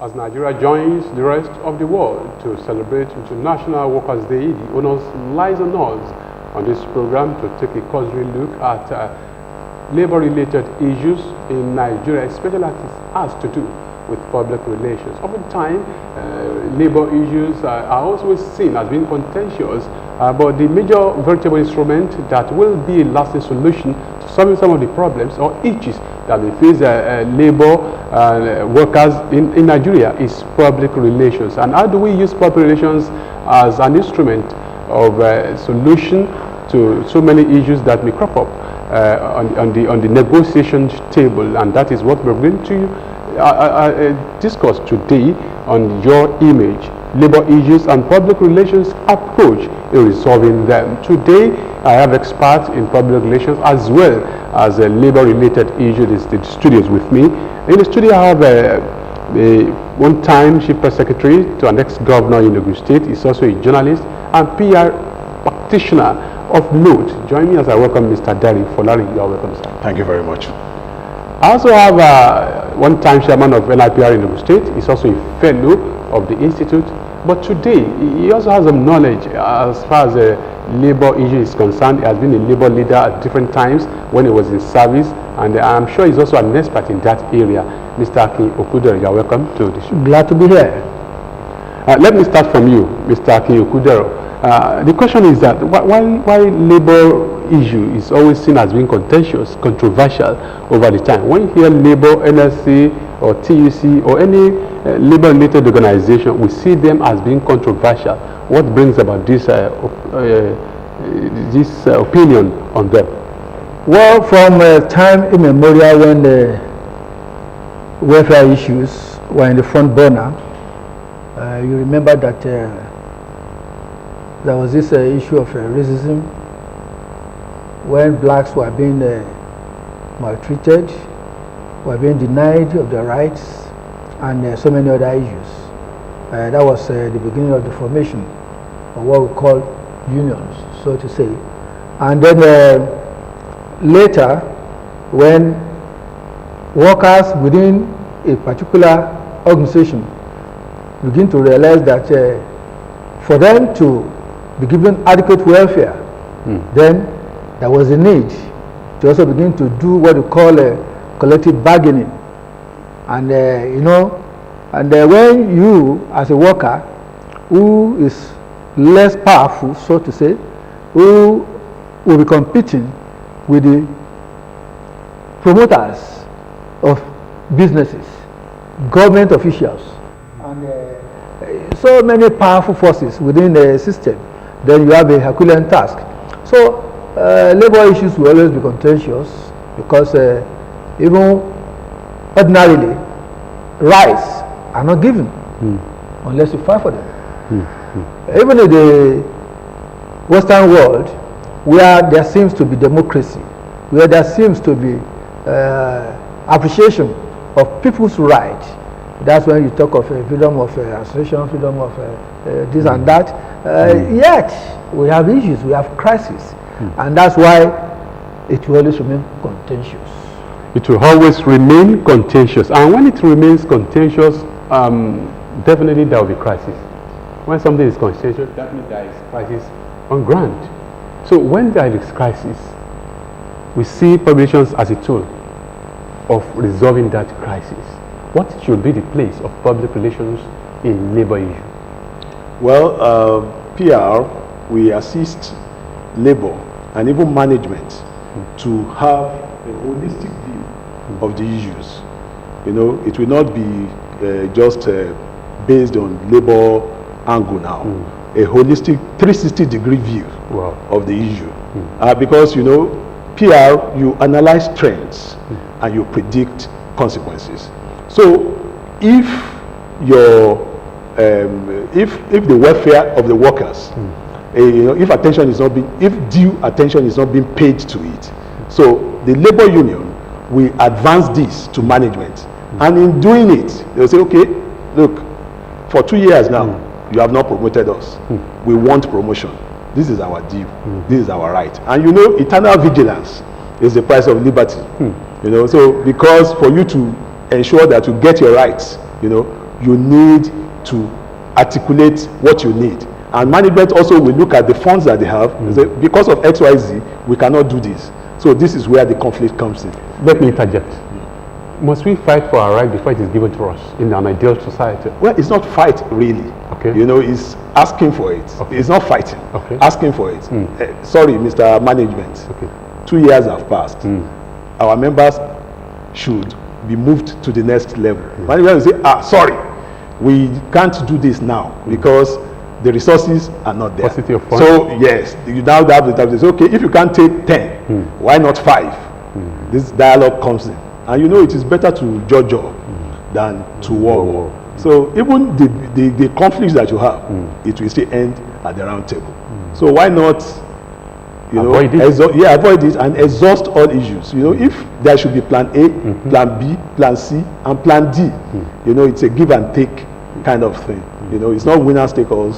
As Nigeria joins the rest of the world to celebrate International Workers' Day, the onus lies on us on this program to take a cursory look at labor-related issues in Nigeria, especially as it has to do with public relations. Oftentimes, labor issues are also seen as being contentious, but the major veritable instrument that will be a lasting solution to solving some of the problems or issues that may face labor workers in Nigeria is public relations. And how do we use public relations as an instrument of solution to so many issues that may crop up on the negotiation table? And that is what we're going to discuss today on Your Image: Labor Issues and Public Relations Approach in Resolving Them. Today, I have experts in public relations as well as labor-related issues in the studios with me. In the studio, I have a one-time Chief Press Secretary to an ex-governor in Ogun State. He's also a journalist and PR practitioner of note. Join me as I welcome Mr. Derrick Folari. You are welcome, sir. Thank you very much. I also have one-time chairman of NIPR in Ogun State. He's also a fellow of the Institute. But today, he also has some knowledge as far as labor issue is concerned. He has been a labor leader at different times when he was in service, and I'm sure he's also an expert in that area. Mr. Akin Okudero, you are welcome to the show. Glad to be here. Let me start from you, Mr. Akin Okudero. The question is that why labor issue is always seen as being contentious, controversial over the time? When you hear labor, NLC, or TUC, or any labor-related organization, we see them as being controversial. What brings about this opinion on them? Well, from time immemorial, when the welfare issues were in the front burner, you remember that there was this issue of racism, when blacks were being maltreated, were being denied of their rights, and so many other issues. That was the beginning of the formation of what we call unions, so to say. And then later, when workers within a particular organization begin to realize that for them to be given adequate welfare, then there was a need to also begin to do what we call collective bargaining. And when you, as a worker who is less powerful, so to say, who will be competing with the promoters of businesses, government officials, and so many powerful forces within the system, then you have a Herculean task. So labor issues will always be contentious because even ordinarily, rights are not given unless you fight for them. Even in the Western world, where there seems to be democracy, where there seems to be appreciation of people's rights, that's when you talk of freedom of association, freedom of this and that. Yet, we have issues, we have crises, and that's why it will always remain contentious. It will always remain contentious, and when it remains contentious, definitely there will be crisis. When something is contentious, that means there is crisis on ground. So when there is crisis, we see public relations as a tool of resolving that crisis. What should be the place of public relations in labor issue? Well, PR, we assist labor and even management to have a holistic view of the issues. It will not be just based on labor angle now. A holistic 360-degree view of the issue. Because, PR, you analyze trends and you predict consequences. So, if if the welfare of the workers, if due attention is not being paid to it, so the labor union will advance this to management, and in doing it, they'll say, okay, look, for 2 years now, you have not promoted us. We want promotion. This is our due. This is our right. And eternal vigilance is the price of liberty. So because for you to ensure that you get your rights, you you need to articulate what you need. And management also will look at the funds that they have. Say, because of XYZ, we cannot do this. So this is where the conflict comes in. Let me interject. Must we fight for our right before it is given to us in an ideal society? Well, it's not fight really. Okay. You know, it's asking for it. Okay. It's not fighting. Okay. Asking for it. Sorry, Mr. Management. Okay. 2 years have passed. Our members should be moved to the next level. Management will say, sorry, we can't do this now because the resources are not there. Paucity of funds. So yes, you now have the time to say, okay, if you can't take 10, why not 5? This dialogue comes in. And you know it is better to judge than to war. So even the conflicts that you have, it will still end at the round table. So why not, you avoid know, it. avoid it and exhaust all issues. You know, if there should be plan A, plan B, plan C, and plan D, you know, it's a give and take kind of thing. You know, it's not winner takes all.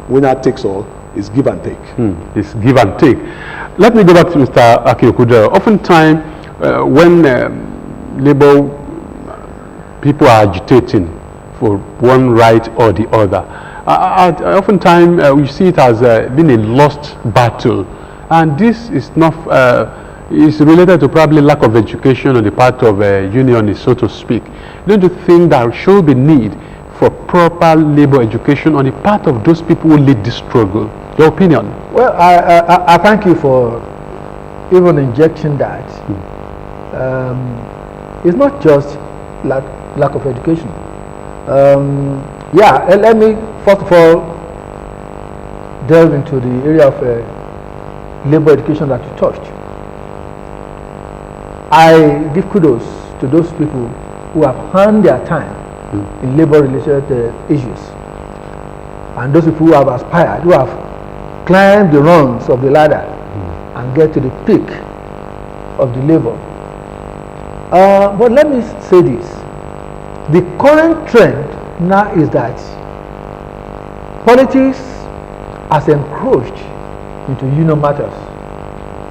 Winner takes all. It's give and take. It's give and take. Let me go back to Mr. Aki Okudero. Oftentimes, when labor people are agitating for one right or the other, oftentimes we see it as being a lost battle, and this is not is related to probably lack of education on the part of unionists, so to speak. Don't you think there should be need for proper labor education on the part of those people who lead this struggle? Your opinion? Well, I thank you for even injecting that. It's not just lack of education. Yeah, let me first of all delve into the area of labor education that you touched. I give kudos to those people who have earned their time in labor-related issues, and those people who have aspired, who have climbed the rungs of the ladder and get to the peak of the labor. But let me say this. The current trend now is that politics has encroached into union matters.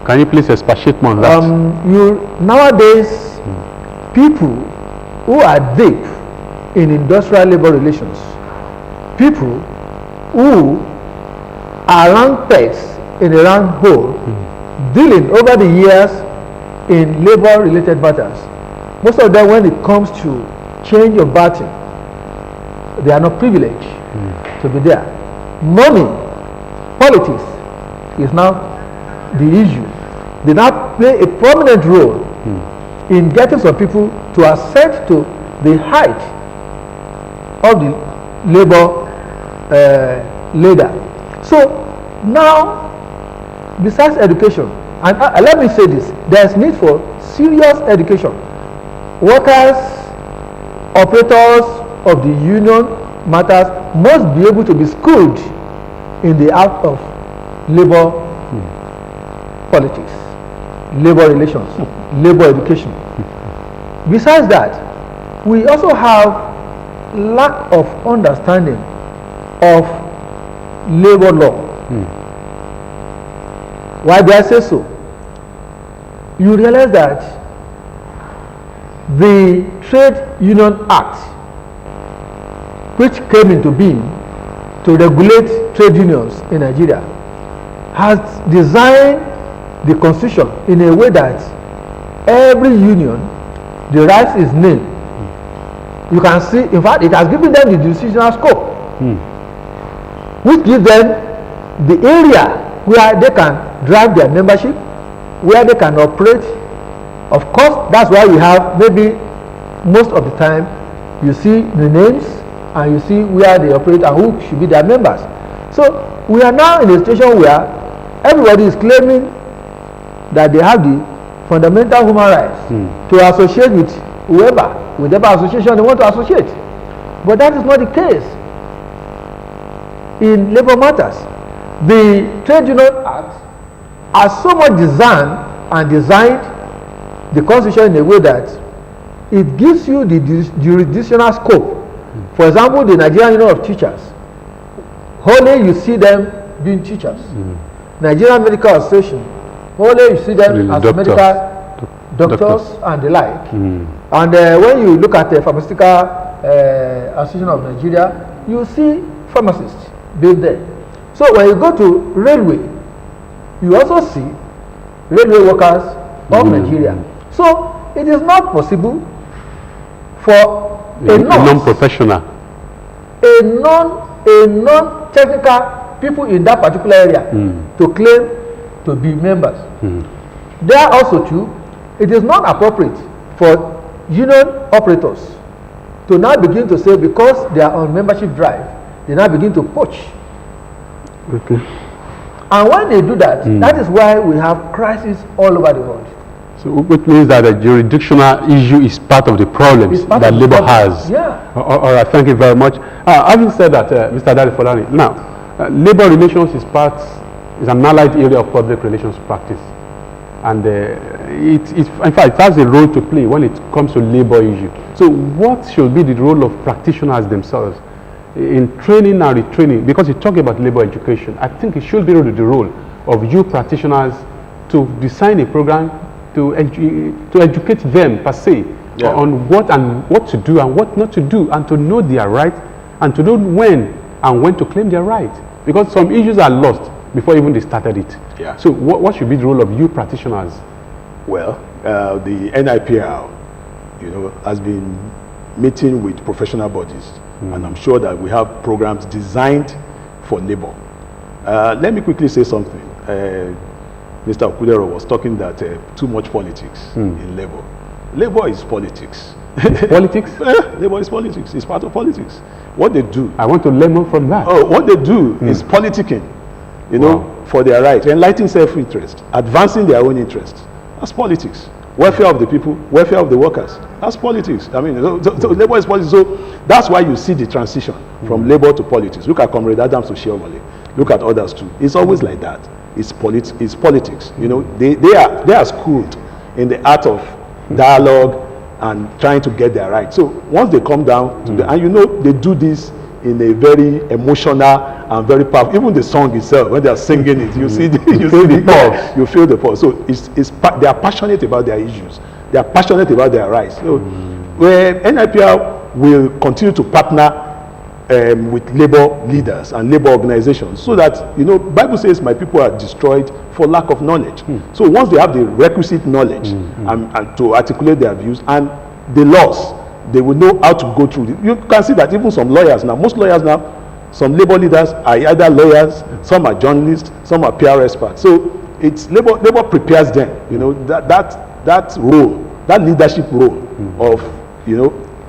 Can you please expatiate more on that? Nowadays, people who are deep in industrial labor relations, people who are round pegs in a round hole, dealing over the years in labor-related matters. Most of them, when it comes to change of batting, they are not privileged to be there. Money, politics is now the issue. They now play a prominent role in getting some people to ascend to the height of the labor ladder. So now, besides education, and let me say this, there is need for serious education. Workers, operators of the union matters must be able to be schooled in the art of labor politics, labor relations, labor education. Besides that, we also have lack of understanding of labor law. Why do I say so? You realize that the Trade Union Act, which came into being to regulate trade unions in Nigeria, has designed the constitution in a way that every union, the rights is named. You can see, in fact, it has given them the decisional scope, which gives them the area where they can drive their membership, where they can operate. Of course, that's why we have, maybe most of the time, you see the names and you see where they operate and who should be their members. So we are now in a situation where everybody is claiming that they have the fundamental human rights to associate with whoever, with whatever association they want to associate. But that is not the case in labor matters. The Trade Union Act has so much designed the constitution in a way that it gives you the jurisdictional scope. For example, the Nigerian Union of Teachers, wholly you see them being teachers. Nigerian Medical Association, wholly you see them as medical doctors and the like. And when you look at the pharmaceutical Association of Nigeria, you see pharmacists built there. So when you go to railway, you also see railway workers of Nigeria. So it is not possible for a non-professional, a non-technical people in that particular area to claim to be members. There also too, it is not appropriate for union operators to now begin to say, because they are on membership drive, they now begin to poach. Okay. And when they do that, that is why we have crises all over the world. So which means that the jurisdictional issue is part of the problems that Labour has. Yeah. All right, thank you very much. Having said that, Mr. Dare Folani, now, Labour relations is an allied area of public relations practice. And in fact, it has a role to play when it comes to Labour issue. So what should be the role of practitioners themselves in training and retraining? Because you talk about Labour education, I think it should be the role of you practitioners to design a program to educate them per se on what to do and what not to do, and to know their rights and to know when to claim their rights. Because some issues are lost before even they started it. Yeah. So what should be the role of you practitioners? Well, the NIPR, has been meeting with professional bodies, and I'm sure that we have programs designed for labor. Let me quickly say something. Mr. Okudero was talking that too much politics in labor. Labor is politics. Politics? Labor is politics. It's part of politics. What they do. I want to learn more from that. Oh, what they do is politicking, for their rights, enlightening self-interest, advancing their own interests. That's politics. Welfare of the people, welfare of the workers. That's politics. I mean, so labor is politics. So that's why you see the transition from labor to politics. Look at Comrade Adams Oshiomhole. Look at others too. It's always like that. It's politics. They are schooled in the art of dialogue and trying to get their rights. So once they come down to and they do this in a very emotional and very powerful. Even the song itself, when they are singing it, you see the pulse. You feel the pulse. So they are passionate about their issues. They are passionate about their rights. So where NIPR will continue to partner with labor leaders and labor organizations, so that Bible says my people are destroyed for lack of knowledge. So once they have the requisite knowledge and to articulate their views and the laws, they will know how to go through it. You can see that even some lawyers now, most lawyers now, some labor leaders are either lawyers, some are journalists, some are PR experts. So it's labor prepares them, that role, that leadership role of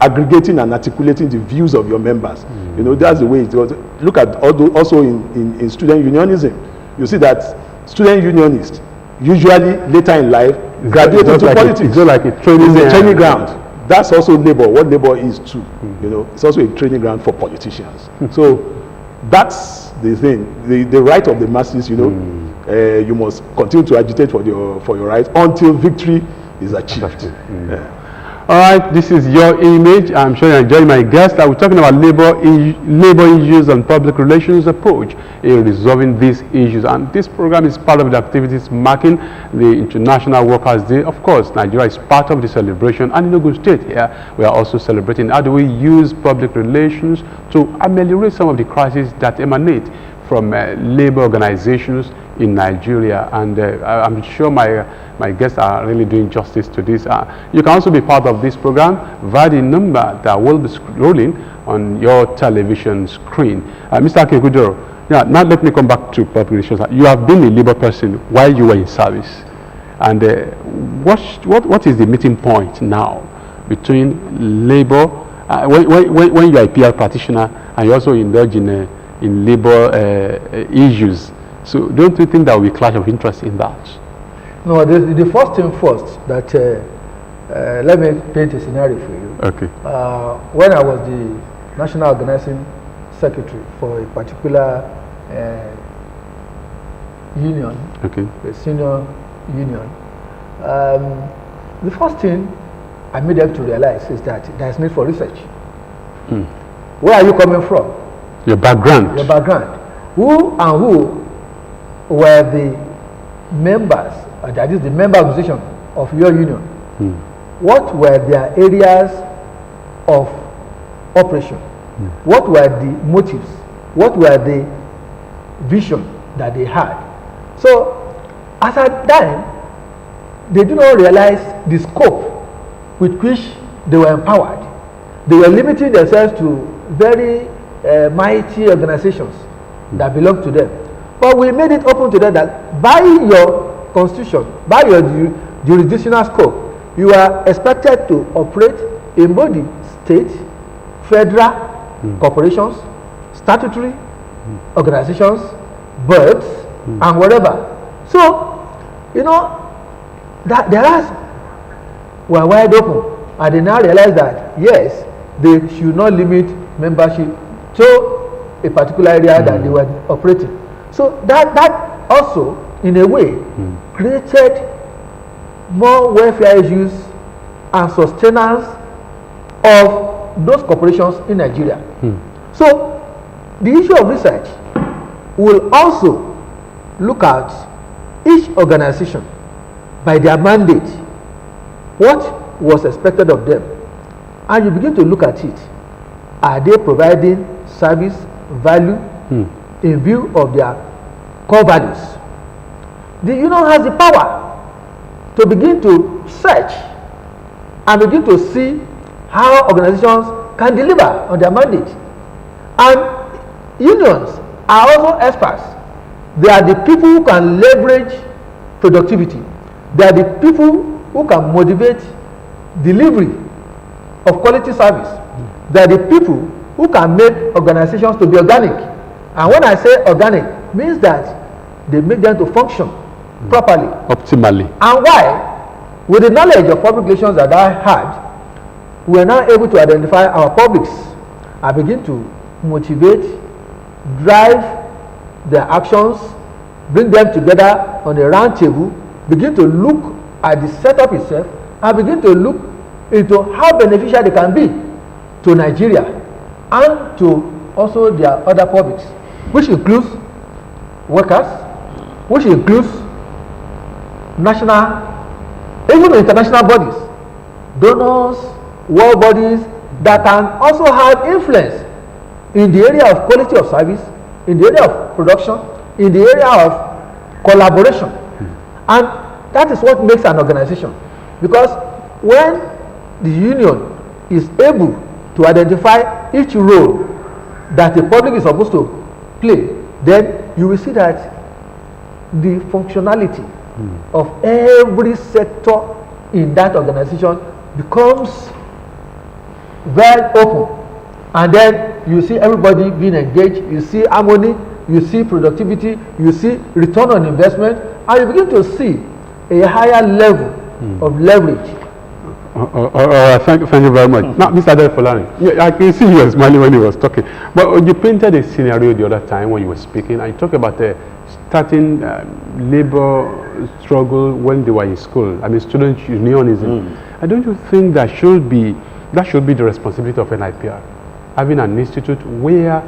aggregating and articulating the views of your members. That's the way it goes. Look at also in student unionism. You see that student unionists usually later in life graduate into politics. It's like a training ground. That's also labor. What labor is too. It's also a training ground for politicians. So that's the thing. The right of the masses. You must continue to agitate for your rights until victory is achieved. All right, this is Your Image. I'm sure you're enjoying my guest. We're talking about labor issues and public relations approach in resolving these issues. And this program is part of the activities marking the International Workers' Day. Of course, Nigeria is part of the celebration. And in Ogun State here, we are also celebrating how do we use public relations to ameliorate some of the crises that emanate from labor organizations in Nigeria. And I'm sure my guests are really doing justice to this. You can also be part of this program via the number that will be scrolling on your television screen. Mr. Akegudoro, now let me come back to public relations. You have been a labor person while you were in service. And what is the meeting point now between labor, when you are a PR practitioner and you also indulge in labor issues? So don't you think there will be a clash of interest in that? No, the first thing first, that let me paint a scenario for you. Okay. When I was the National Organizing Secretary for a particular union, a senior union, the first thing I made them to realize is that there is need for research. Where are you coming from? Your background. Your background. Who were the members, that is the member organization of your union? What were their areas of operation? What were the motives? What were the vision that they had? So, as at time, they do not realize the scope with which they were empowered. They were limiting themselves to very mighty organizations that belong to them. But we made it open to them that by your constitution, by your jurisdictional scope, you are expected to operate in both the state, federal corporations, statutory organizations, boards, and whatever. So, you know, that their eyes were wide open, and they now realize that yes, they should not limit membership to a particular area that they were operating. So that also, in a way, created more welfare issues and sustenance of those corporations in Nigeria. So the issue of research will also look at each organization by their mandate, what was expected of them, and you begin to look at it. Are they providing service value in view of their core values? The union has the power to begin to search and begin to see how organizations can deliver on their mandate. And unions are also experts. They are the people who can leverage productivity. They are the people who can motivate delivery of quality service. They are the people who can make organizations to be organic. And when I say organic, means that they make them to function properly. Optimally. And why? With the knowledge of public relations that I had, we are now able to identify our publics and begin to motivate, drive their actions, bring them together on a round table, begin to look at the setup itself, and begin to look into how beneficial they can be to Nigeria and to also their other publics, which includes workers, which includes national, even international bodies, donors, world bodies that can also have influence in the area of quality of service, in the area of production, in the area of collaboration. And that is what makes an organization. Because when the union is able to identify each role that the public is supposed to play, then you will see that the functionality of every sector in that organization becomes well open. And then you see everybody being engaged, you see harmony, you see productivity, you see return on investment, and you begin to see a higher level of leverage. Thank you very much. Now, Mr. Adefolari, I can see you were smiling when he was talking. But you painted a scenario the other time when you were speaking, and you talked about the starting labor struggle when they were in school. I mean, student unionism. And don't you think that should be the responsibility of NIPR, having an institute where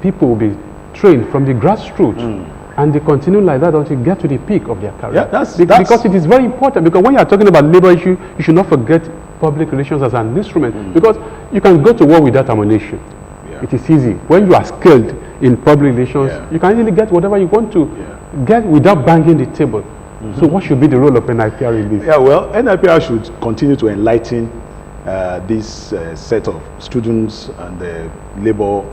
people will be trained from the grassroots, and they continue like that until they get to the peak of their career? Yeah, because it is very important, because when you are talking about labor issue, you should not forget public relations as an instrument, because you can go to war without ammunition. It is easy. When you are skilled in public relations, you can easily get whatever you want to get without banging the table. So what should be the role of NIPR in this? Yeah, well, NIPR should continue to enlighten this set of students and the labor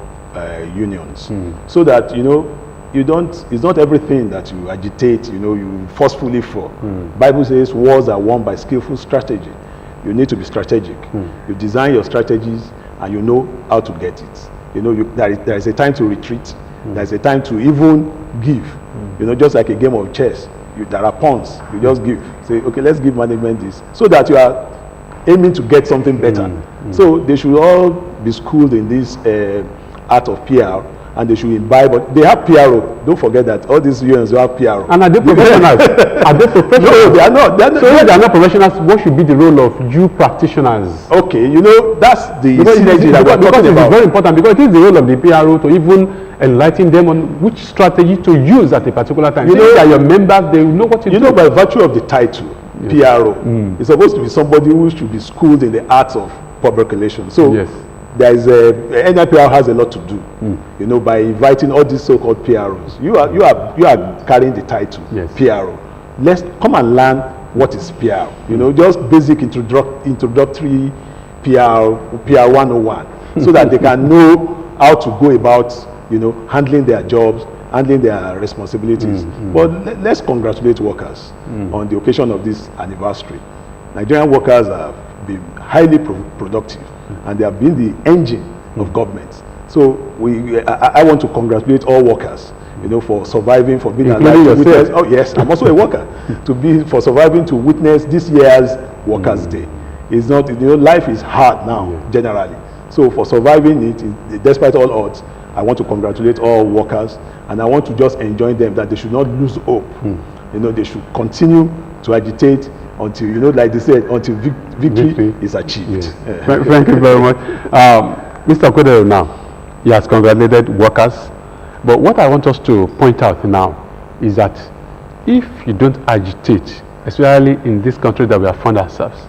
unions, so that, you know, it's not everything that you agitate, you know, you forcefully for. Bible says wars are won by skillful strategy. You need to be strategic. You design your strategies and you know how to get it. You know, there is a time to retreat. There is a time to even give. You know, just like a game of chess, there are pawns. You just give. Say, okay, let's give management this, so that you are aiming to get something better. So they should all be schooled in this art of PR, and they should imbibe. But they have PRO. Don't forget that all these unions have PRO. And are they professionals? Are they professionals? No, they are not. So if they are not professionals, what should be the role of you practitioners? Okay, you know, that's the synergy that we're talking about. It's very important, because it is the role of the PRO to even enlighten them on which strategy to use at a particular time. You know that your members, they know what to do. You know, by virtue of the title, PRO, it's supposed to be somebody who should be schooled in the arts of public relations. So there is a NIPR has a lot to do, you know, by inviting all these so-called PROs. You are carrying the title, yes. PRO. Let's come and learn what is PR. You know, just basic introductory PR 101, so that they can know how to go about, you know, handling their jobs, handling their responsibilities. But let's congratulate workers on the occasion of this anniversary. Nigerian workers have been highly productive, and they have been the engine of government. So I want to congratulate all workers, you know, for surviving, for being alive to witness. Oh yes, I'm also a worker. For surviving to witness this year's Workers' Day. It's not, you know, life is hard now, generally. So for surviving it, despite all odds, I want to congratulate all workers, and I want to just enjoin them that they should not lose hope. You know, they should continue to agitate until, you know, like they said, until victory is achieved. Yes. Thank you very much. Mr. Kodero now, he has congratulated workers, but what I want us to point out now is that if you don't agitate, especially in this country that we have found ourselves,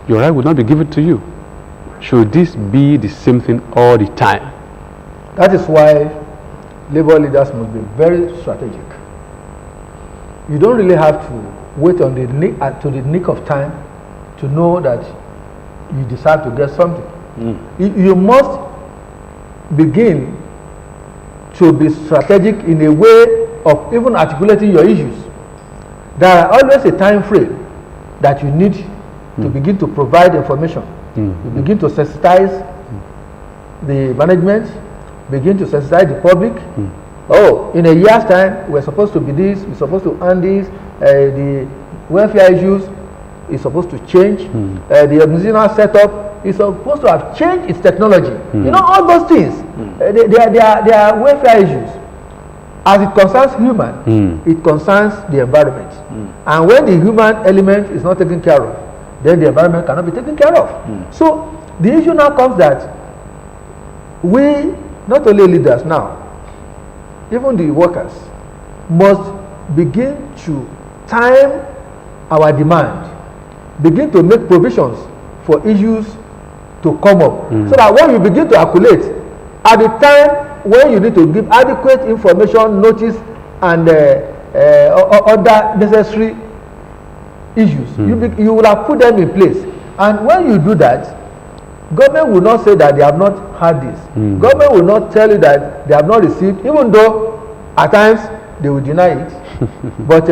your right will not be given to you. Should this be the same thing all the time? That is why labor leaders must be very strategic. You don't really have to wait on the nick of time to know that you decide to get something. You must begin to be strategic in a way of even articulating your issues. There are always a time frame that you need to begin to provide information. You begin to sensitize the management, begin to sensitize the public. Oh, in a year's time, we're supposed to be this, we're supposed to earn this, the welfare issues is supposed to change, the organizational setup is supposed to have changed its technology. You know, all those things, they are welfare issues. As it concerns human, it concerns the environment. And when the human element is not taken care of, then the environment cannot be taken care of. So the issue now comes that we, not only leaders now, even the workers, must begin to time our demand, begin to make provisions for issues to come up, so that when you begin to calculate, at the time when you need to give adequate information, notice, and other necessary issues, you will have put them in place. And when you do that, government will not say that they have not had this. Government will not tell you that they have not received, even though at times they will deny it. But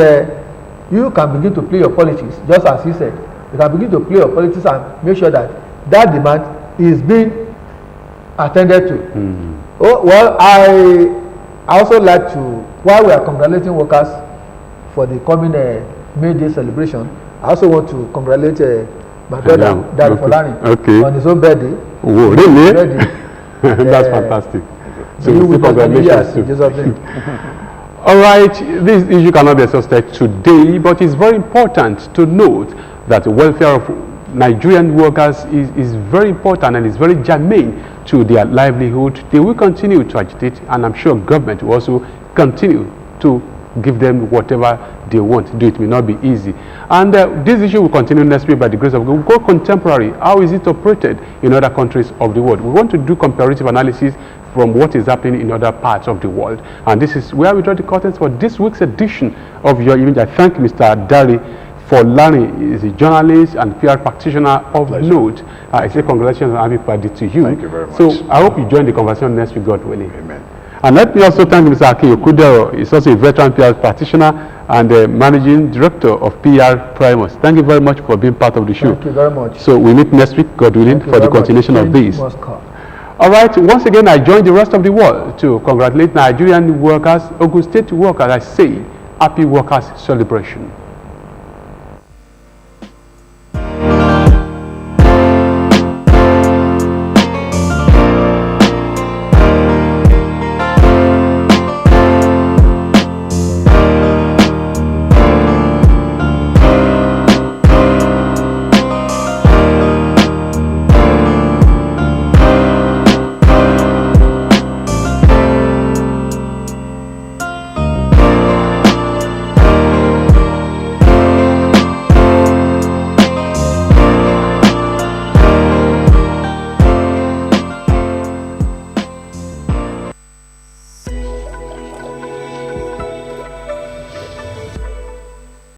you can begin to play your politics, just as he said. You can begin to play your politics and make sure that that demand is being attended to. Oh, well, I also like to, while we are congratulating workers for the coming May Day celebration, I also want to congratulate my brother, Daddy Folani, on his own birthday. Oh, really? That's fantastic. So congratulations too. All right, this issue cannot be exhausted today, but it's very important to note that the welfare of Nigerian workers is very important and is very germane to their livelihood. They will continue to agitate, and I'm sure government will also continue to give them whatever they want to do. It may not be easy. And this issue will continue next week by the grace of God. We'll go contemporary. How is it operated in other countries of the world? We want to do comparative analysis from what is happening in other parts of the world. And this is where we draw the curtains for this week's edition of Your Image. I thank Mr. Dari Folani. He is a journalist and PR practitioner of note. I say congratulations and happy birthday to you. Thank you very much. So I hope you join the conversation next week, God willing. Amen. And let me also thank Mr. Akin Okudero. He's also a veteran PR practitioner and the managing director of PR Primus. Thank you very much for being part of the show. Thank you very much. So we meet next week, God willing, for the continuation of this. All right, once again, I join the rest of the world to congratulate Nigerian workers, Ogun State workers. I say, happy workers' celebration.